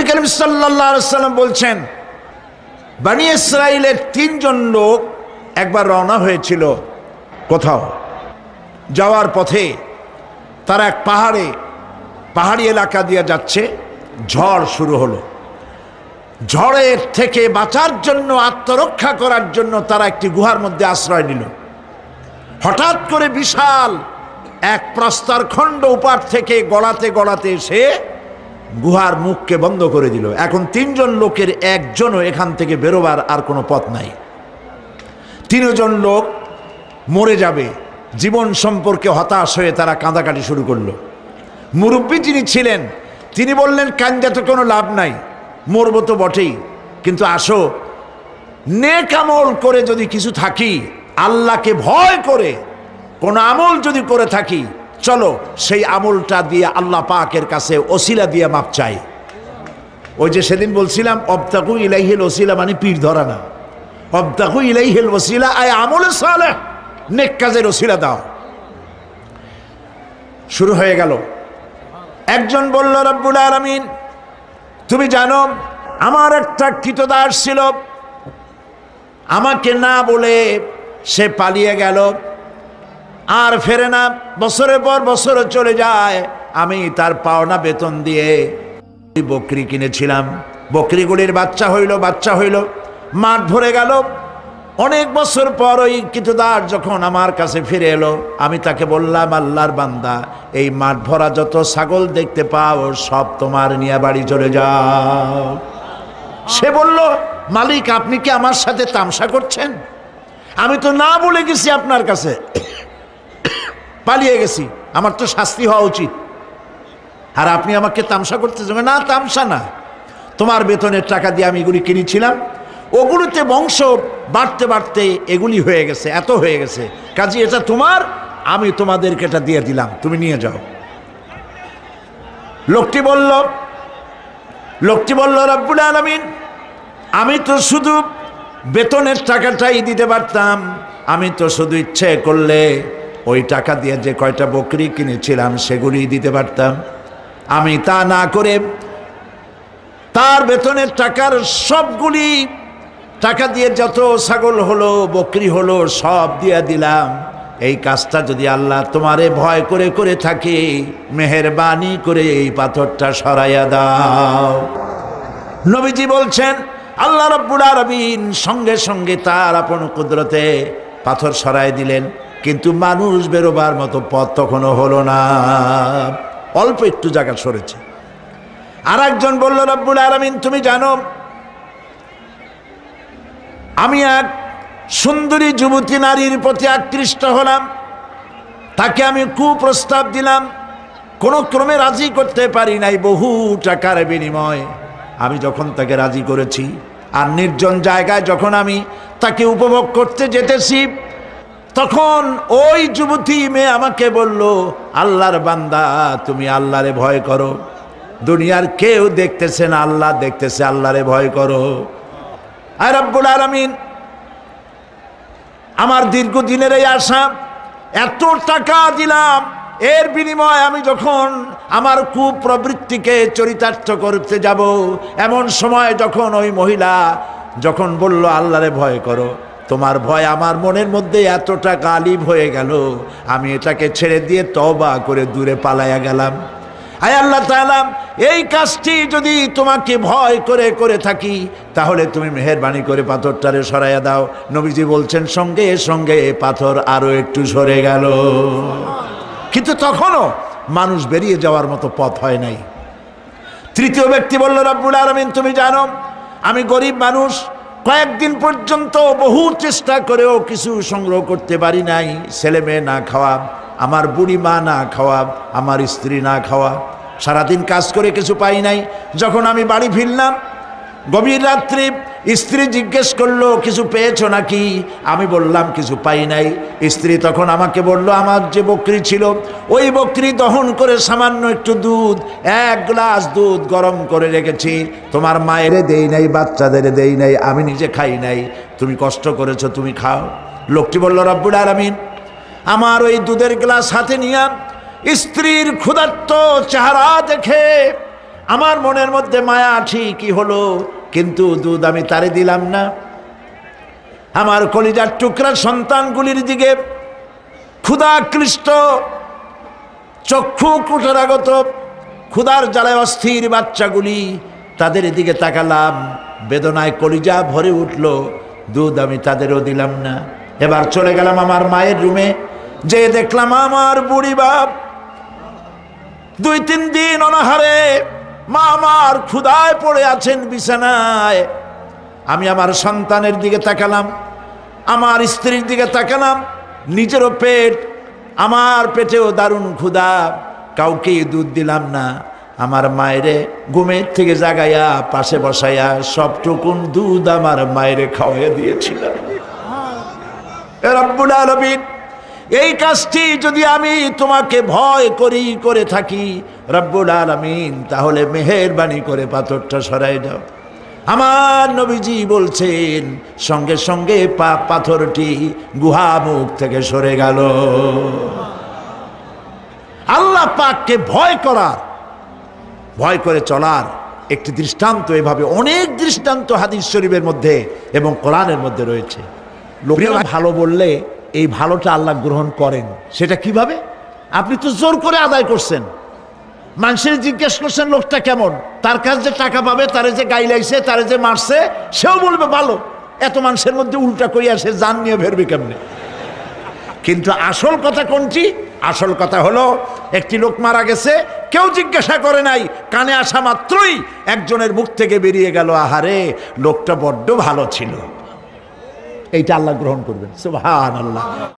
করিম সাল্লাল্লাহু আলাইহি ওয়াসাল্লাম বলছেন, বনি ইসরাইলের 3 জন লোক একবার রওনা হয়েছিল কোথাও যাওয়ার পথে। তারা এক পাহাড়ি এলাকা দিয়ে যাচ্ছে, ঝড় শুরু হলো। ঝড়ের থেকে বাঁচার জন্য, আত্মরক্ষা করার জন্য তারা একটি গুহার মধ্যে আশ্রয় নিল। হঠাৎ করে বিশাল এক প্রস্তর খণ্ড উপার থেকে গড়াতে গড়াতে এসে গুহার মুখকে বন্ধ করে দিল। এখন 3 জন লোকের একজনও এখান থেকে বেরোবার আর কোনো পথ নাই। 3 জন লোক মরে যাবে, জীবন সম্পর্কে হতাশ হয়ে তারা কাঁদাকাটি শুরু করলো। মুরব্বী যিনি ছিলেন তিনি বললেন, কান্দে তো কোনো লাভ নাই, মরবো তো বটেই, কিন্তু আসো নেক আমল করে যদি কিছু থাকি, আল্লাহকে ভয় করে কোন আমল যদি করে থাকি, চলো সেই আমলটা দিয়ে আল্লাহ পাকের কাছে ওসিলা দিয়ে মাপ চাই। ওই যে সেদিন বলছিলাম, অবতাকু ইলাইহিল ওসিলা মানে পীর ধরা না, অবতাকু ইলাইহিল ওসিলা আয় আমলে সালেহ, নেক কাজের ওসিলা দাও। শুরু হয়ে গেল। একজন বলল, রব্বুল আলামিন তুমি জানো আমার একটা কৃতদাস ছিল, আমাকে না বলে সে পালিয়ে গেল, আর ফেরে না, বছরের পর বছর চলে যায়। আমি তার পাওনা বেতন দিয়ে বকরি কিনেছিলাম, বকরিগুলির বাচ্চা হইল, মাঠ ভরে গেল। অনেক বছর পর ওই কৃতদাস যখন আমার কাছে ফিরে এলো, আমি তাকে বললাম, আল্লাহর বান্দা, এই মাঠ ভরা যত ছাগল দেখতে পাও সব তোমার নিয়ে বাড়ি চলে যাও। সে বলল, মালিক আপনি কি আমার সাথে তামসা করছেন? আমি তো না বলে গেছি আপনার কাছে, পালিয়ে গেছি, আমার তো শাস্তি হওয়া উচিত, আর আপনি আমাকে তামসা করতেছেন। না, তামসা না, তোমার বেতনের টাকা দিয়ে আমি এগুলি কিনেছিলাম, ওগুলোতে বংশ বাড়তে বাড়তে এগুলি হয়ে গেছে, এত হয়ে গেছে, কাজে এটা তোমার, আমি তোমাদেরকে এটা দিয়ে দিলাম, তুমি নিয়ে যাও। লোকটি বলল, রব্বুল আলামিন আমি তো শুধু বেতনের টাকাটাই দিতে পারতাম, আমি তো শুধু ইচ্ছে করলে ওই টাকা দিয়ে যে কয়টা বকরি কিনেছিলাম সেগুলি দিতে পারতাম। আমি তা না করে তার বেতনের টাকার সবগুলি টাকা দিয়ে যত ছাগল হলো, বকরি হলো, সব দিয়ে দিলাম। এই কাজটা যদি আল্লাহ তোমারে ভয় করে করে থাকে, মেহেরবানি করে এই পাথরটা সরাইয়া দাও। নবীজি বলছেন, আল্লাহ রাব্বুল আলামিন সঙ্গে সঙ্গে তার আপন কুদরতে পাথর সরাই দিলেন, কিন্তু মানুষ বেরোবার মতো পথ তখনও হলো না, অল্প একটু জায়গা সরেছে। আর একজন বলল, রব্বুল আলামিন তুমি জানো আমি এক সুন্দরী যুবতী নারীর প্রতি আকৃষ্ট হলাম, তাকে আমি কুপ্রস্তাব দিলাম, কোনো ক্রমে রাজি করতে পারি নাই, বহু টাকার বিনিময় আমি যখন তাকে রাজি করেছি, আর নির্জন জায়গায় যখন আমি তাকে উপভোগ করতে যেতেছি, তখন ওই যুবতী মেয়ে আমাকে বলল, আল্লাহর বান্দা তুমি আল্লাহরে ভয় করো, দুনিয়ার কেউ দেখতেছে না, আল্লাহ দেখতেছে, আল্লাহরে ভয় করো। আর রব্বুল আলামিন আমার দীর্ঘদিনের এই আশা, এত টাকা দিলাম, এর বিনিময়ে আমি যখন আমার কুপ্রবৃত্তিকে চরিতার্থ করতে যাব, এমন সময় যখন ওই মহিলা যখন বলল আল্লাহরে ভয় করো, তোমার ভয় আমার মনের মধ্যে এতটা গালিব হয়ে গেল, আমি এটাকে ছেড়ে দিয়ে তওবা করে দূরে পালাইয়া গেলাম। আয় আল্লাহ তাআলা, এই কাজটি যদি তোমাকে ভয় করে করে থাকি, তাহলে তুমি মেহেরবানি করে পাথরটারে সরাইয়া দাও। নবীজি বলছেন, সঙ্গে সঙ্গে পাথর আরো একটু সরে গেল, কিন্তু তখনও মানুষ বেরিয়ে যাওয়ার মতো পথ হয় নাই। তৃতীয় ব্যক্তি বলল, রব্বুল আলামিন তুমি জানো আমি গরিব মানুষ, কয়েকদিন পর্যন্ত বহু চেষ্টা করেও কিছু সংগ্রহ করতে পারি নাই, ছেলে মেয়ে না খাওয়া, আমার বুড়ি মা না খাওয়া, আমার স্ত্রী না খাওয়া, সারাদিন কাজ করে কিছু পাই নাই। যখন আমি বাড়ি ফিরলাম গভীর রাত্রে, স্ত্রী জিজ্ঞেস করলো কিছু পেয়েছো নাকি? আমি বললাম কিছু পাই নাই। স্ত্রী তখন আমাকে বলল, আমার যে বকরি ছিল ওই বকরি দহন করে সামান্য একটু দুধ, 1 গ্লাস দুধ গরম করে রেখেছি, তোমার মায়ের দেই নাই, বাচ্চাদের দেই নাই, আমি নিজে খাই নাই, তুমি কষ্ট করেছো, তুমি খাও। লোকটি বলল, রব্বুল আলামিন আমার ওই দুধের গ্লাস হাতে নিয়ে স্ত্রীর ক্ষুধার্ত চেহারা দেখে আমার মনের মধ্যে মায়া ঠিকই হলো, কিন্তু দুধ আমি তারে দিলাম না। আমার কলিজার টুকরা সন্তানগুলির দিকে ক্ষুধাকৃষ্ট চক্ষু কুটরাগত ক্ষুধার জ্বালায় অস্থির বাচ্চাগুলি, তাদের দিকে তাকালাম, বেদনায় কলিজা ভরে উঠল, দুধ আমি তাদেরও দিলাম না। এবার চলে গেলাম আমার মায়ের রুমে, যে দেখলাম আমার বুড়ি বাপ 2-3 দিন অনাহারে, মা আমার ক্ষুধায় পড়ে আছেন বিছানায়। আমি আমার সন্তানের দিকে তাকালাম, আমার স্ত্রীর দিকে তাকালাম, নিজেরও পেট, আমার পেটেও দারুণ ক্ষুধা, কাউকে দুধ দিলাম না। আমার মায়েরে ঘুমের থেকে জাগাইয়া পাশে বসাইয়া সবটুকুন দুধ আমার মায়েরে খাওয়াইয়া দিয়েছিলাম। রব্বুল আলামিন, এই কাজটি যদি আমি তোমাকে ভয় করি করে থাকি রব্বুল আলামিন, তাহলে মেহেরবানি করে পাথরটা সরাই দাও। আমার নবীজি বলছেন, সঙ্গে সঙ্গে পাথরটি গুহা মুখ থেকে সরে গেল। আল্লাহ পাককে ভয় করার, ভয় করে চলার একটি দৃষ্টান্ত, এভাবে অনেক দৃষ্টান্ত হাদিস শরীফের মধ্যে এবং কোরআনের মধ্যে রয়েছে। লোকেরা ভালো বললে এই ভালোটা আল্লাহ গ্রহণ করেন। সেটা কিভাবে? আপনি তো জোর করে আদায় করছেন, মানুষের জিজ্ঞেস করছেন লোকটা কেমন, তার কাছে যে টাকা পাবে, তারে যে গাইলাইছে, তারে যে মারছে, সেও বলবে ভালো। এত মানুষের মধ্যে উল্টা করিয়া সে জান নিয়ে ফেরবে কেমনে? কিন্তু আসল কথা কোনটি? আসল কথা হলো, একটি লোক মারা গেছে, কেউ জিজ্ঞাসা করে নাই, কানে আসা মাত্রই একজনের মুখ থেকে বেরিয়ে গেল, আহারে লোকটা বড্ড ভালো ছিল। এইটা আল্লাহ গ্রহণ করবেন। সুবহানাল্লাহ।